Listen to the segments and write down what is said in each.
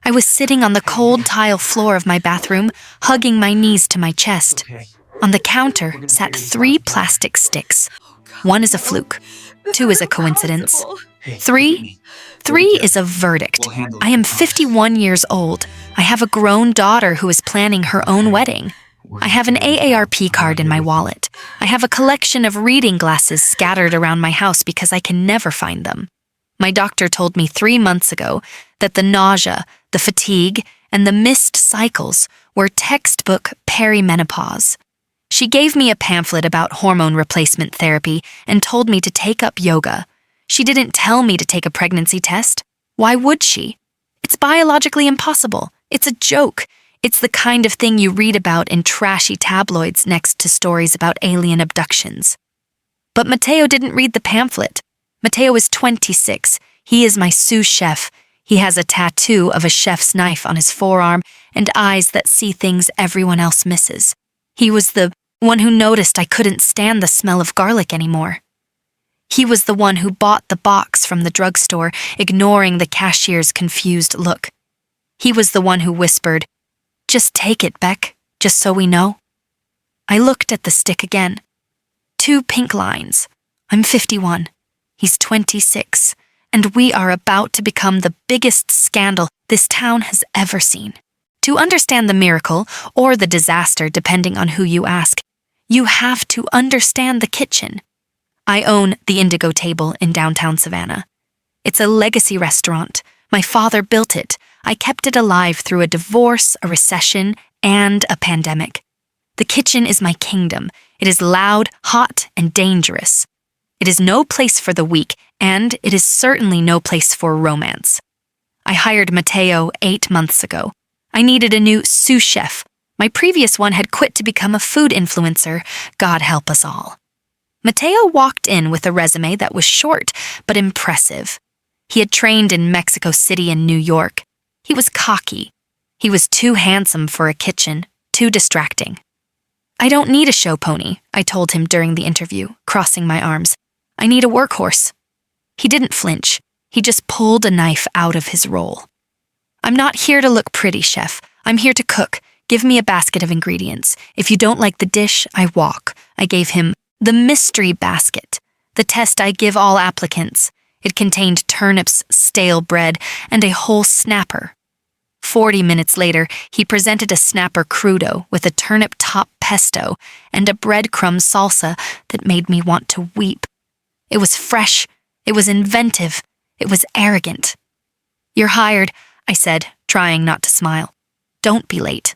I was sitting on the cold tile floor of my bathroom, hugging my knees to my chest. On the counter sat 3 plastic sticks. 1 is a fluke. 2 is a coincidence. 3 is a verdict. I am 51 years old. I have a grown daughter who is planning her own wedding. I have an AARP card in my wallet. I have a collection of reading glasses scattered around my house because I can never find them. My doctor told me 3 months ago that the nausea, the fatigue, and the missed cycles were textbook perimenopause. She gave me a pamphlet about hormone replacement therapy and told me to take up yoga. She didn't tell me to take a pregnancy test. Why would she? It's biologically impossible. It's a joke. It's the kind of thing you read about in trashy tabloids next to stories about alien abductions. But Matteo didn't read the pamphlet. Matteo is 26. He is my sous chef. He has a tattoo of a chef's knife on his forearm and eyes that see things everyone else misses. He was the one who noticed I couldn't stand the smell of garlic anymore. He was the one who bought the box from the drugstore, ignoring the cashier's confused look. He was the one who whispered, "Just take it, Beck, just so we know." I looked at the stick again. 2 pink lines. I'm 51. He's 26. And we are about to become the biggest scandal this town has ever seen. To understand the miracle, or the disaster depending on who you ask, you have to understand the kitchen. I own the Indigo Table in downtown Savannah. It's a legacy restaurant. My father built it. I kept it alive through a divorce, a recession, and a pandemic. The kitchen is my kingdom. It is loud, hot, and dangerous. It is no place for the weak, and it is certainly no place for romance. I hired Matteo 8 months ago. I needed a new sous chef. My previous one had quit to become a food influencer. God help us all. Matteo walked in with a resume that was short but impressive. He had trained in Mexico City and New York. He was cocky. He was too handsome for a kitchen, too distracting. "I don't need a show pony," I told him during the interview, crossing my arms. "I need a workhorse." He didn't flinch. He just pulled a knife out of his roll. "I'm not here to look pretty, chef. I'm here to cook. Give me a basket of ingredients. If you don't like the dish, I walk." I gave him the mystery basket, the test I give all applicants. It contained turnips, stale bread, and a whole snapper. 40 minutes later, he presented a snapper crudo with a turnip top pesto and a breadcrumb salsa that made me want to weep. It was fresh. It was inventive. It was arrogant. "You're hired," I said, trying not to smile. "Don't be late."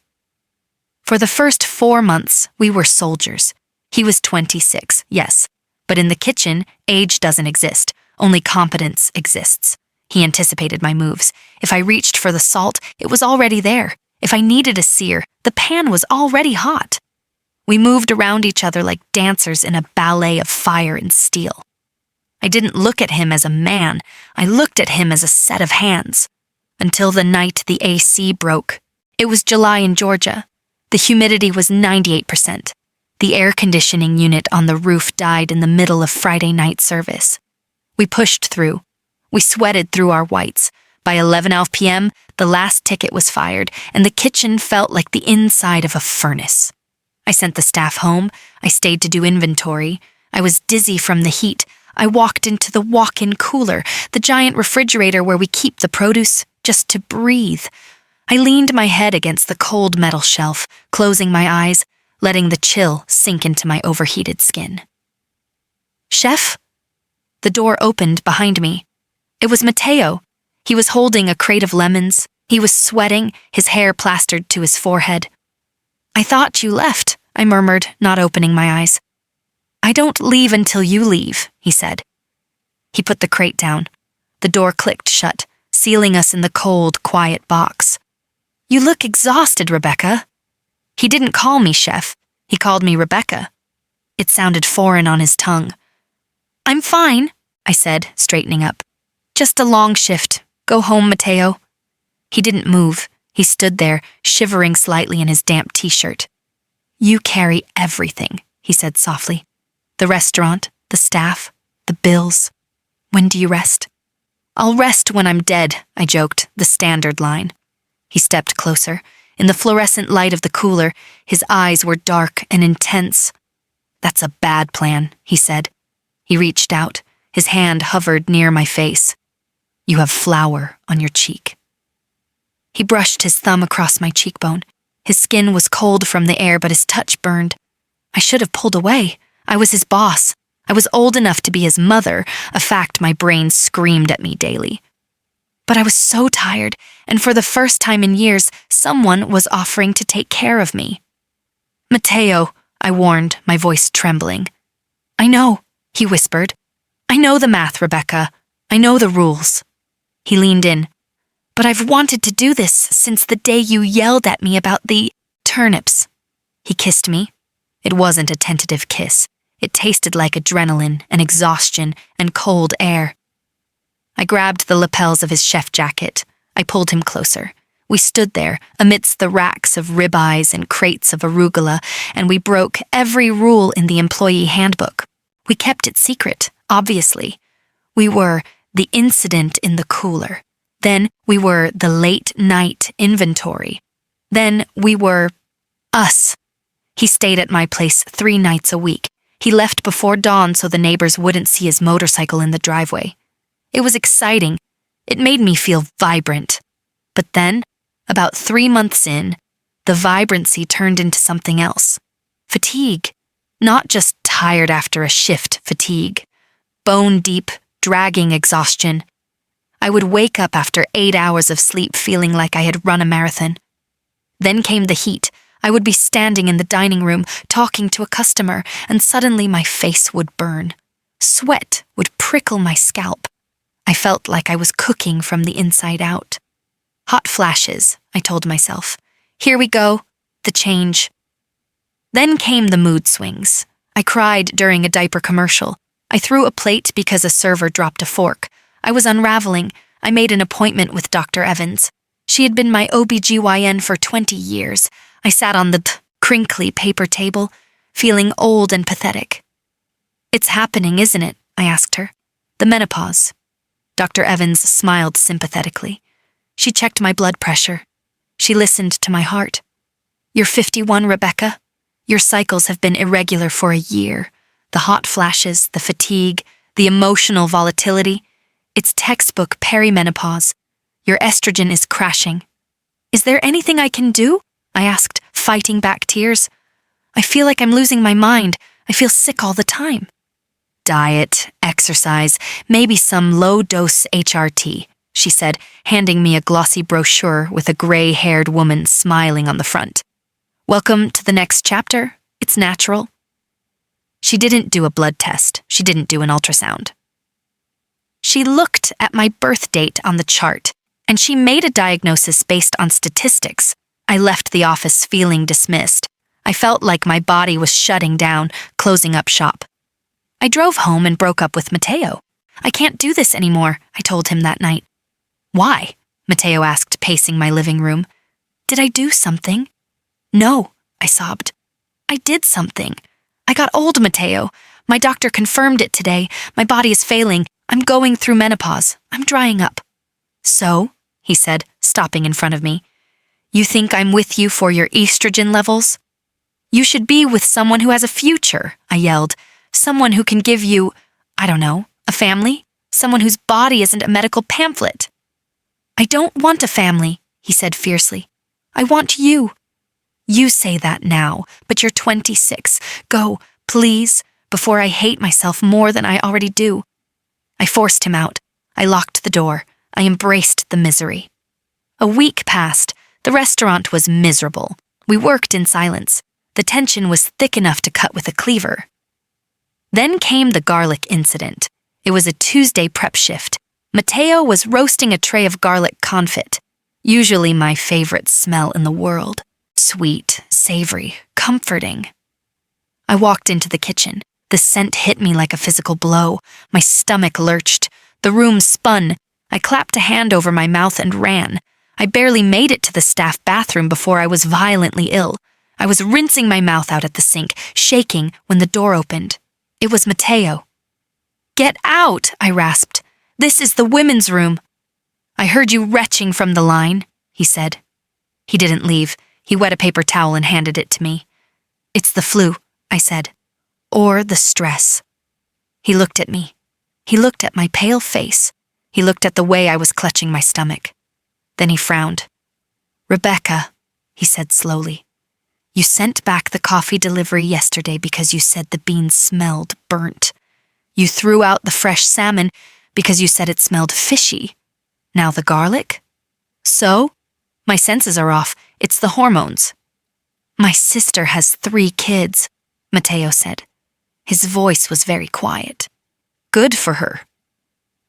For the first 4 months, we were soldiers. He was 26, yes, but in the kitchen, age doesn't exist. Only competence exists. He anticipated my moves. If I reached for the salt, it was already there. If I needed a sear, the pan was already hot. We moved around each other like dancers in a ballet of fire and steel. I didn't look at him as a man. I looked at him as a set of hands. Until the night the AC broke. It was July in Georgia. The humidity was 98%. The air conditioning unit on the roof died in the middle of Friday night service. We pushed through. We sweated through our whites. By 11 p.m., the last ticket was fired, and the kitchen felt like the inside of a furnace. I sent the staff home. I stayed to do inventory. I was dizzy from the heat. I walked into the walk-in cooler, the giant refrigerator where we keep the produce, just to breathe. I leaned my head against the cold metal shelf, closing my eyes, letting the chill sink into my overheated skin. "Chef?" The door opened behind me. It was Matteo. He was holding a crate of lemons. He was sweating, his hair plastered to his forehead. "I thought you left," I murmured, not opening my eyes. "I don't leave until you leave," he said. He put the crate down. The door clicked shut, sealing us in the cold, quiet box. "You look exhausted, Rebecca." He didn't call me chef. He called me Rebecca. It sounded foreign on his tongue. "I'm fine," I said, straightening up. "Just a long shift. Go home, Matteo." He didn't move. He stood there, shivering slightly in his damp t-shirt. "You carry everything," he said softly. "The restaurant, the staff, the bills. When do you rest?" "I'll rest when I'm dead," I joked, the standard line. He stepped closer. In the fluorescent light of the cooler, his eyes were dark and intense. "That's a bad plan," he said. He reached out. His hand hovered near my face. "You have flour on your cheek." He brushed his thumb across my cheekbone. His skin was cold from the air, but his touch burned. I should have pulled away. I was his boss. I was old enough to be his mother, a fact my brain screamed at me daily. But I was so tired, and for the first time in years, someone was offering to take care of me. "Matteo," I warned, my voice trembling. "I know," he whispered. "I know the math, Rebecca. I know the rules." He leaned in. "But I've wanted to do this since the day you yelled at me about the turnips." He kissed me. It wasn't a tentative kiss. It tasted like adrenaline and exhaustion and cold air. I grabbed the lapels of his chef jacket. I pulled him closer. We stood there amidst the racks of ribeyes and crates of arugula, and we broke every rule in the employee handbook. We kept it secret, obviously. We were the incident in the cooler. Then we were the late-night inventory. Then we were us. He stayed at my place 3 nights a week. He left before dawn so the neighbors wouldn't see his motorcycle in the driveway. It was exciting. It made me feel vibrant. But then, about 3 months in, the vibrancy turned into something else. Fatigue. Not just tired after a shift fatigue. Bone-deep, dragging exhaustion. I would wake up after 8 hours of sleep feeling like I had run a marathon. Then came the heat. I would be standing in the dining room talking to a customer, and suddenly my face would burn. Sweat would prickle my scalp. I felt like I was cooking from the inside out. Hot flashes, I told myself. Here we go, the change. Then came the mood swings. I cried during a diaper commercial. I threw a plate because a server dropped a fork. I was unraveling. I made an appointment with Dr. Evans. She had been my OBGYN for 20 years. I sat on the crinkly paper table, feeling old and pathetic. "It's happening, isn't it?" I asked her. "The menopause." Dr. Evans smiled sympathetically. She checked my blood pressure. She listened to my heart. "You're 51, Rebecca. Your cycles have been irregular for a year. The hot flashes, the fatigue, the emotional volatility. It's textbook perimenopause. Your estrogen is crashing." "Is there anything I can do?" I asked, fighting back tears. "I feel like I'm losing my mind. I feel sick all the time." "Diet, exercise, maybe some low-dose HRT," she said, handing me a glossy brochure with a gray-haired woman smiling on the front. "Welcome to the next chapter. It's natural." She didn't do a blood test. She didn't do an ultrasound. She looked at my birth date on the chart, and she made a diagnosis based on statistics. I left the office feeling dismissed. I felt like my body was shutting down, closing up shop. I drove home and broke up with Matteo. "I can't do this anymore," I told him that night. "Why?" Matteo asked, pacing my living room. "Did I do something?" "No," I sobbed. "I did something. I got old, Matteo. My doctor confirmed it today. My body is failing. I'm going through menopause. I'm drying up." "So?" he said, stopping in front of me. "You think I'm with you for your estrogen levels?" "You should be with someone who has a future," I yelled. "Someone who can give you, I don't know, a family? Someone whose body isn't a medical pamphlet." "I don't want a family," he said fiercely. "I want you." "You say that now, but you're 26. Go, please, before I hate myself more than I already do." I forced him out. I locked the door. I embraced the misery. A week passed. The restaurant was miserable. We worked in silence. The tension was thick enough to cut with a cleaver. Then came the garlic incident. It was a Tuesday prep shift. Matteo was roasting a tray of garlic confit, usually my favorite smell in the world. Sweet, savory, comforting. I walked into the kitchen. The scent hit me like a physical blow. My stomach lurched. The room spun. I clapped a hand over my mouth and ran. I barely made it to the staff bathroom before I was violently ill. I was rinsing my mouth out at the sink, shaking, when the door opened. It was Matteo. "Get out," I rasped. "This is the women's room." "I heard you retching from the line," he said. He didn't leave. He wet a paper towel and handed it to me. "It's the flu," I said. "Or the stress." He looked at me. He looked at my pale face. He looked at the way I was clutching my stomach. Then he frowned. "Rebecca," he said slowly, "you sent back the coffee delivery yesterday because you said the beans smelled burnt. You threw out the fresh salmon because you said it smelled fishy. Now the garlic? So? My senses are off. It's the hormones." "My sister has 3 kids," Matteo said. His voice was very quiet. "Good for her.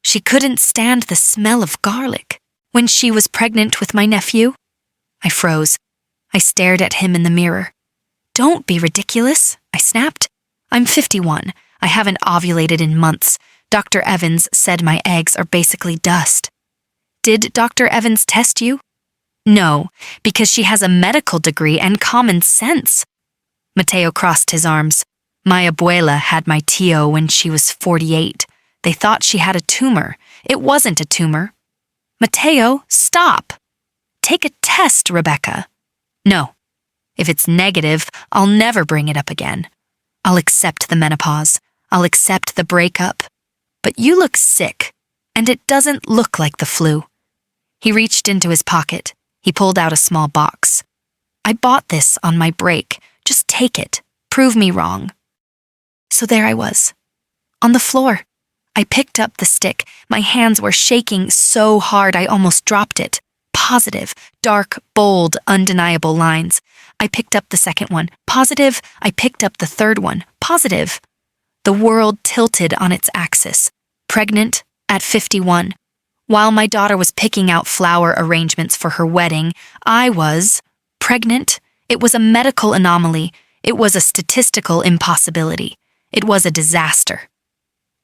She couldn't stand the smell of garlic when she was pregnant with my nephew." I froze. I stared at him in the mirror. "Don't be ridiculous," I snapped. "I'm 51. I haven't ovulated in months. Dr. Evans said my eggs are basically dust." "Did Dr. Evans test you?" "No, because she has a medical degree and common sense." Matteo crossed his arms. "My abuela had my tío when she was 48. They thought she had a tumor. It wasn't a tumor." "Matteo, stop! Take a test, Rebecca." "No. If it's negative, I'll never bring it up again. I'll accept the menopause. I'll accept the breakup. But you look sick, and it doesn't look like the flu." He reached into his pocket. He pulled out a small box. "I bought this on my break. Just take it. Prove me wrong." So there I was, on the floor. I picked up the stick. My hands were shaking so hard I almost dropped it. Positive, dark, bold, undeniable lines. I picked up the second one. Positive. I picked up the third one. Positive. The world tilted on its axis. Pregnant at 51. While my daughter was picking out flower arrangements for her wedding, I was pregnant. It was a medical anomaly. It was a statistical impossibility. It was a disaster.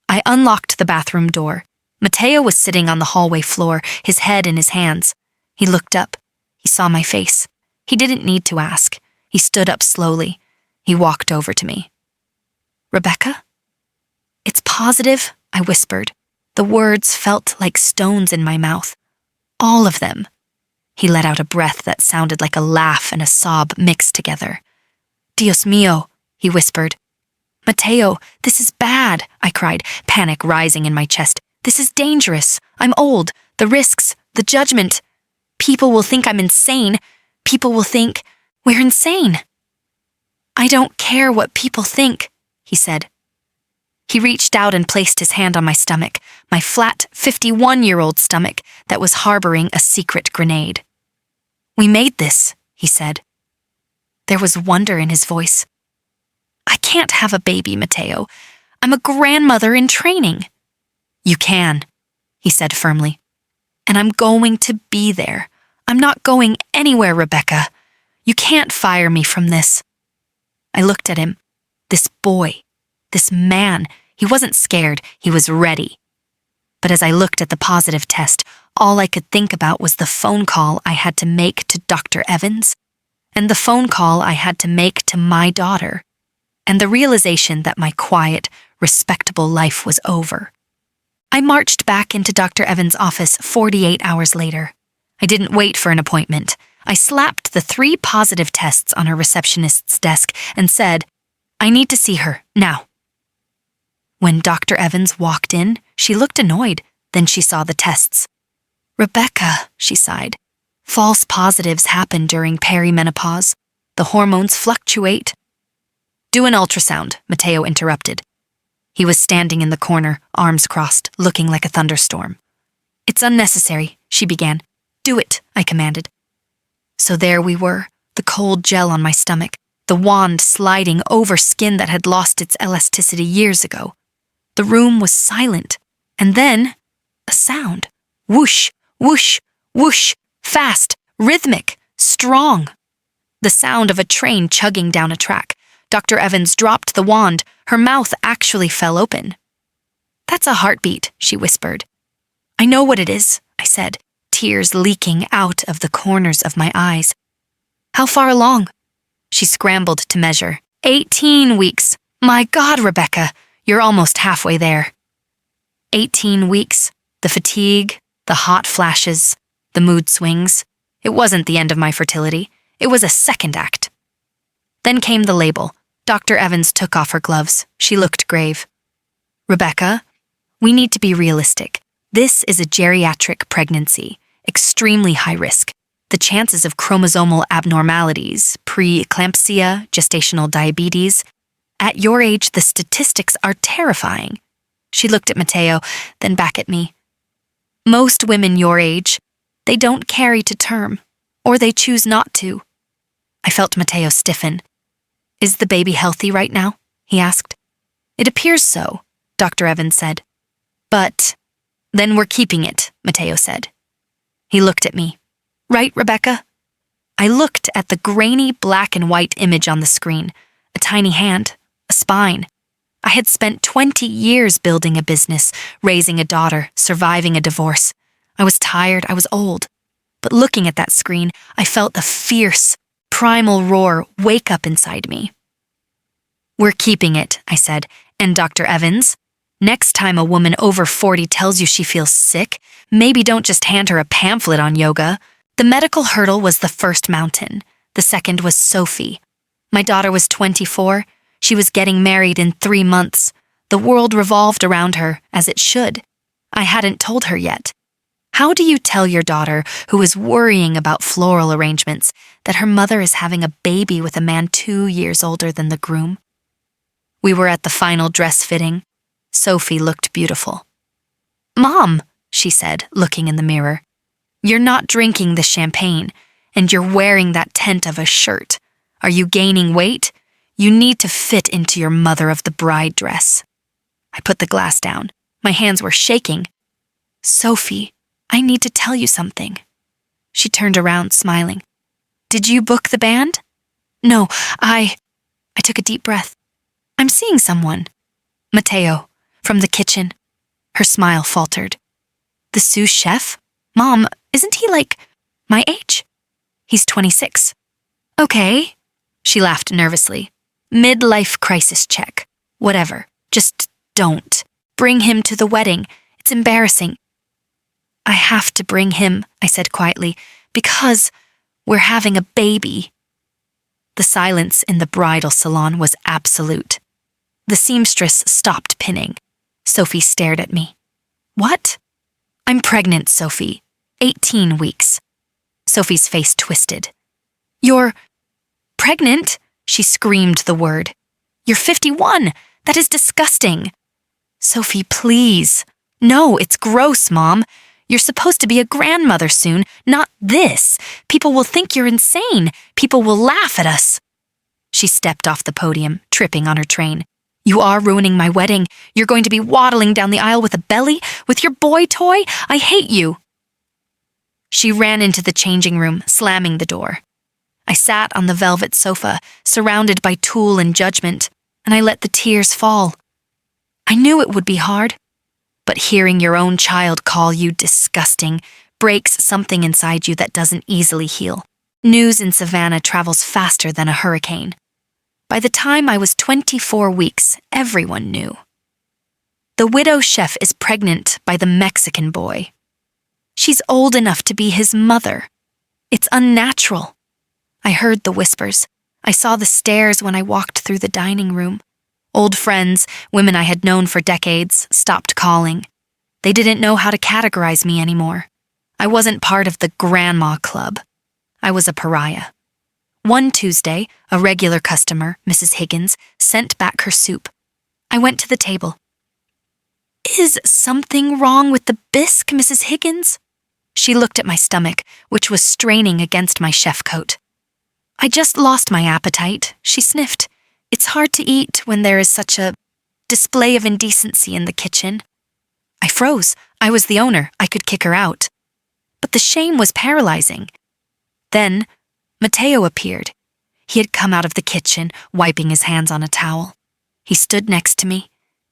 I unlocked the bathroom door. Matteo was sitting on the hallway floor, his head in his hands. He looked up. He saw my face. He didn't need to ask. He stood up slowly. He walked over to me. "Rebecca?" "It's positive," I whispered. The words felt like stones in my mouth. All of them. He let out a breath that sounded like a laugh and a sob mixed together. "Dios mío," he whispered. "Matteo, this is bad," I cried, panic rising in my chest. "This is dangerous. I'm old. The risks, the judgment. People will think I'm insane. People will think we're insane." "I don't care what people think," he said. He reached out and placed his hand on my stomach, my flat 51-year-old stomach that was harboring a secret grenade. "We made this," he said. There was wonder in his voice. "I can't have a baby, Matteo. I'm a grandmother in training." "You can," he said firmly. "And I'm going to be there. I'm not going anywhere, Rebecca. You can't fire me from this." I looked at him. This boy, this man, he wasn't scared, he was ready. But as I looked at the positive test, all I could think about was the phone call I had to make to Dr. Evans, and the phone call I had to make to my daughter, and the realization that my quiet, respectable life was over. I marched back into Dr. Evans' office 48 hours later. I didn't wait for an appointment. I slapped the 3 positive tests on her receptionist's desk and said, "I need to see her, now." When Dr. Evans walked in, she looked annoyed. Then she saw the tests. "Rebecca," she sighed, "false positives happen during perimenopause. The hormones fluctuate." "Do an ultrasound," Matteo interrupted. He was standing in the corner, arms crossed, looking like a thunderstorm. "It's unnecessary," she began. "Do it," I commanded. So there we were, the cold gel on my stomach, the wand sliding over skin that had lost its elasticity years ago. The room was silent, and then a sound. Whoosh, whoosh, whoosh, fast, rhythmic, strong. The sound of a train chugging down a track. Dr. Evans dropped the wand. Her mouth actually fell open. "That's a heartbeat," she whispered. "I know what it is," I said, tears leaking out of the corners of my eyes. "How far along?" She scrambled to measure. 18 weeks. My God, Rebecca, you're almost halfway there. 18 weeks. The fatigue, the hot flashes, the mood swings. It wasn't the end of my fertility. It was a second act. Then came the label. Dr. Evans took off her gloves. She looked grave. Rebecca, we need to be realistic. This is a geriatric pregnancy, extremely high risk. The chances of chromosomal abnormalities, pre-eclampsia, gestational diabetes. At your age, the statistics are terrifying. She looked at Mateo, then back at me. Most women your age, they don't carry to term, or they choose not to. I felt Mateo stiffen. Is the baby healthy right now? He asked. It appears so, Dr. Evans said. But then we're keeping it, Mateo said. He looked at me. Right, Rebecca? I looked at the grainy black and white image on the screen, a tiny hand, a spine. I had spent 20 years building a business, raising a daughter, surviving a divorce. I was tired, I was old. But looking at that screen, I felt the fierce, primal roar wake up inside me. We're keeping it, I said, and Dr. Evans, next time a woman over 40 tells you she feels sick, maybe don't just hand her a pamphlet on yoga. The medical hurdle was the first mountain. The second was Sophie. My daughter was 24. She was getting married in 3 months. The world revolved around her, as it should. I hadn't told her yet. How do you tell your daughter, who is worrying about floral arrangements, that her mother is having a baby with a man 2 years older than the groom? We were at the final dress fitting. Sophie looked beautiful. Mom, she said, looking in the mirror, you're not drinking the champagne, and you're wearing that tent of a shirt. Are you gaining weight? You need to fit into your mother of the bride dress. I put the glass down. My hands were shaking. Sophie, I need to tell you something. She turned around, smiling. Did you book the band? No, I took a deep breath. I'm seeing someone. Mateo, from the kitchen. Her smile faltered. The sous chef? Mom, isn't he like my age? He's 26. Okay. She laughed nervously. Midlife crisis check. Whatever. Just don't. Bring him to the wedding. It's embarrassing. I have to bring him, I said quietly, because we're having a baby. The silence in the bridal salon was absolute. The seamstress stopped pinning. Sophie stared at me. What? I'm pregnant, Sophie. 18 weeks. Sophie's face twisted. You're pregnant? She screamed the word. You're 51. That is disgusting. Sophie, please. No, it's gross, Mom. You're supposed to be a grandmother soon, not this. People will think you're insane. People will laugh at us. She stepped off the podium, tripping on her train. You are ruining my wedding. You're going to be waddling down the aisle with a belly, with your boy toy. I hate you. She ran into the changing room, slamming the door. I sat on the velvet sofa, surrounded by tulle and judgment, and I let the tears fall. I knew it would be hard, but hearing your own child call you disgusting breaks something inside you that doesn't easily heal. News in Savannah travels faster than a hurricane. By the time I was 24 weeks, everyone knew. The widow chef is pregnant by the Mexican boy. She's old enough to be his mother. It's unnatural. I heard the whispers. I saw the stares when I walked through the dining room. Old friends, women I had known for decades, stopped calling. They didn't know how to categorize me anymore. I wasn't part of the grandma club. I was a pariah. One Tuesday, a regular customer, Mrs. Higgins, sent back her soup. I went to the table. Is something wrong with the bisque, Mrs. Higgins? She looked at my stomach, which was straining against my chef coat. I just lost my appetite, she sniffed. It's hard to eat when there is such a display of indecency in the kitchen. I froze. I was the owner. I could kick her out. But the shame was paralyzing. Then, Mateo appeared. He had come out of the kitchen, wiping his hands on a towel. He stood next to me.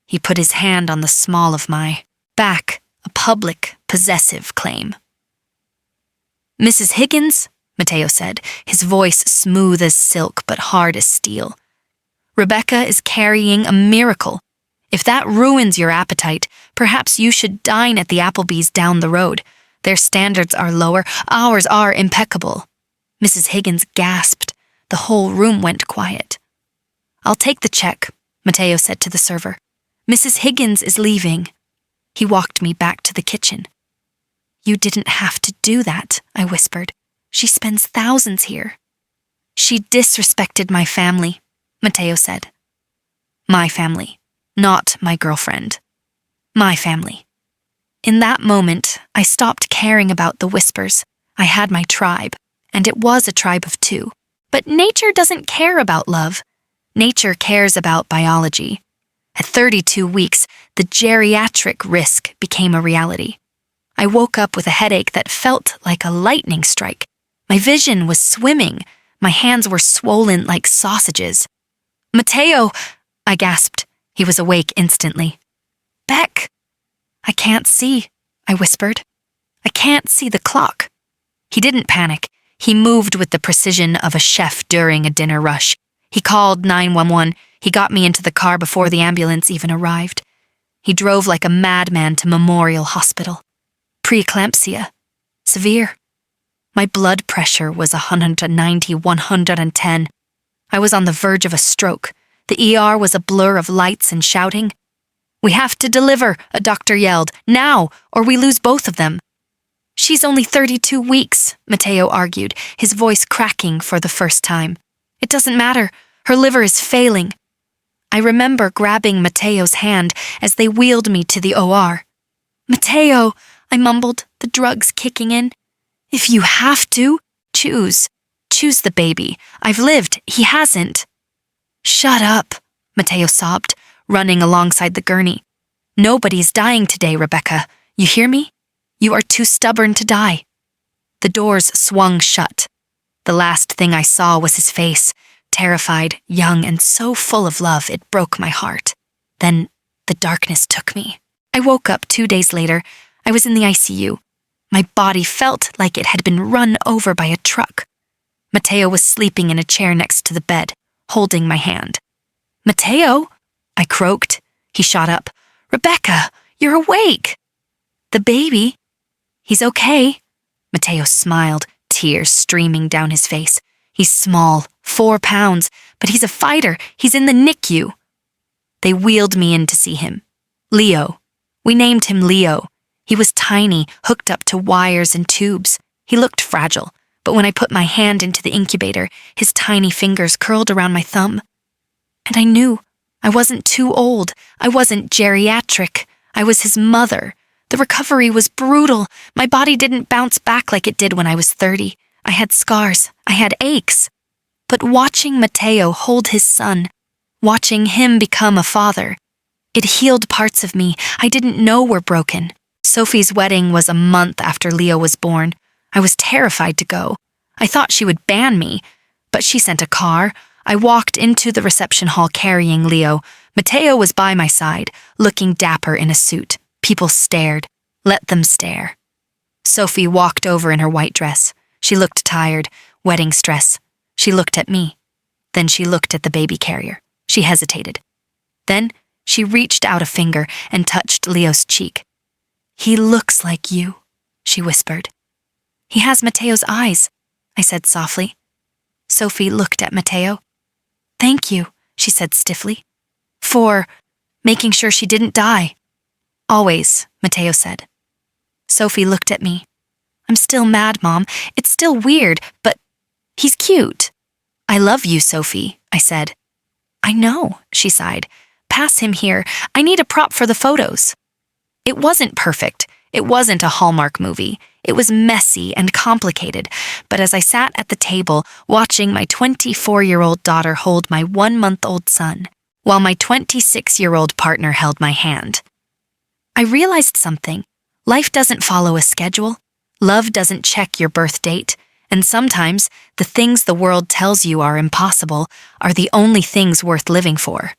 He put his hand on the small of my back, a public, possessive claim. Mrs. Higgins, Mateo said, his voice smooth as silk but hard as steel. Rebecca is carrying a miracle. If that ruins your appetite, perhaps you should dine at the Applebee's down the road. Their standards are lower, ours are impeccable. Mrs. Higgins gasped. The whole room went quiet. "I'll take the check," Mateo said to the server. "Mrs. Higgins is leaving." He walked me back to the kitchen. "You didn't have to do that," I whispered. "She spends thousands here." "She disrespected my family," Mateo said. "My family, not my girlfriend. My family." In that moment, I stopped caring about the whispers. I had my tribe, and it was a tribe of two. But nature doesn't care about love. Nature cares about biology. At 32 weeks, the geriatric risk became a reality. I woke up with a headache that felt like a lightning strike. My vision was swimming. My hands were swollen like sausages. "Mateo!" I gasped. He was awake instantly. "Beck!" "I can't see," I whispered. "I can't see the clock." He didn't panic. He moved with the precision of a chef during a dinner rush. He called 911. He got me into the car before the ambulance even arrived. He drove like a madman to Memorial Hospital. Preeclampsia. Severe. My blood pressure was 190, 110. I was on the verge of a stroke. The ER was a blur of lights and shouting. "We have to deliver," a doctor yelled. "Now, or we lose both of them." "She's only 32 weeks, Mateo argued, his voice cracking for the first time. "It doesn't matter. Her liver is failing." I remember grabbing Mateo's hand as they wheeled me to the OR. "Mateo," I mumbled, the drugs kicking in. "If you have to, choose. Choose the baby. I've lived. He hasn't." "Shut up," Mateo sobbed, running alongside the gurney. "Nobody's dying today, Rebecca. You hear me? You are too stubborn to die." The doors swung shut. The last thing I saw was his face, terrified, young, and so full of love it broke my heart. Then the darkness took me. I woke up 2 days later. I was in the ICU. My body felt like it had been run over by a truck. Mateo was sleeping in a chair next to the bed, holding my hand. "Mateo?" I croaked. He shot up. "Rebecca, you're awake." "The baby?" "He's okay." Mateo smiled, tears streaming down his face. "He's small, 4 pounds, but he's a fighter. He's in the NICU." They wheeled me in to see him. Leo. We named him Leo. He was tiny, hooked up to wires and tubes. He looked fragile, but when I put my hand into the incubator, his tiny fingers curled around my thumb. And I knew I wasn't too old. I wasn't geriatric. I was his mother. The recovery was brutal. My body didn't bounce back like it did when I was 30. I had scars. I had aches. But watching Mateo hold his son, watching him become a father, it healed parts of me I didn't know were broken. Sophie's wedding was a month after Leo was born. I was terrified to go. I thought she would ban me, but she sent a car. I walked into the reception hall carrying Leo. Mateo was by my side, looking dapper in a suit. People stared. Let them stare. Sophie walked over in her white dress. She looked tired, wedding stress. She looked at me. Then she looked at the baby carrier. She hesitated. Then she reached out a finger and touched Leo's cheek. "He looks like you," she whispered. "He has Mateo's eyes," I said softly. Sophie looked at Mateo. "Thank you," she said stiffly, "for making sure she didn't die." "Always," Mateo said. Sophie looked at me. "I'm still mad, Mom. It's still weird, but he's cute." "I love you, Sophie," I said. "I know," she sighed. "Pass him here. I need a prop for the photos." It wasn't perfect. It wasn't a Hallmark movie. It was messy and complicated, but as I sat at the table watching my 24-year-old daughter hold my 1-month-old son, while my 26-year-old partner held my hand, I realized something. Life doesn't follow a schedule. Love doesn't check your birth date. And sometimes the things the world tells you are impossible are the only things worth living for.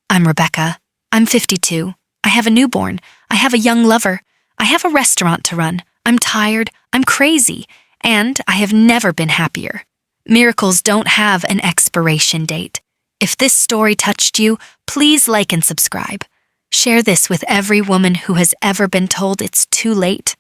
I'm Rebecca. I'm 52. I have a newborn. I have a young lover. I have a restaurant to run. I'm tired. I'm crazy. And I have never been happier. Miracles don't have an expiration date. If this story touched you, please like and subscribe. Share this with every woman who has ever been told it's too late.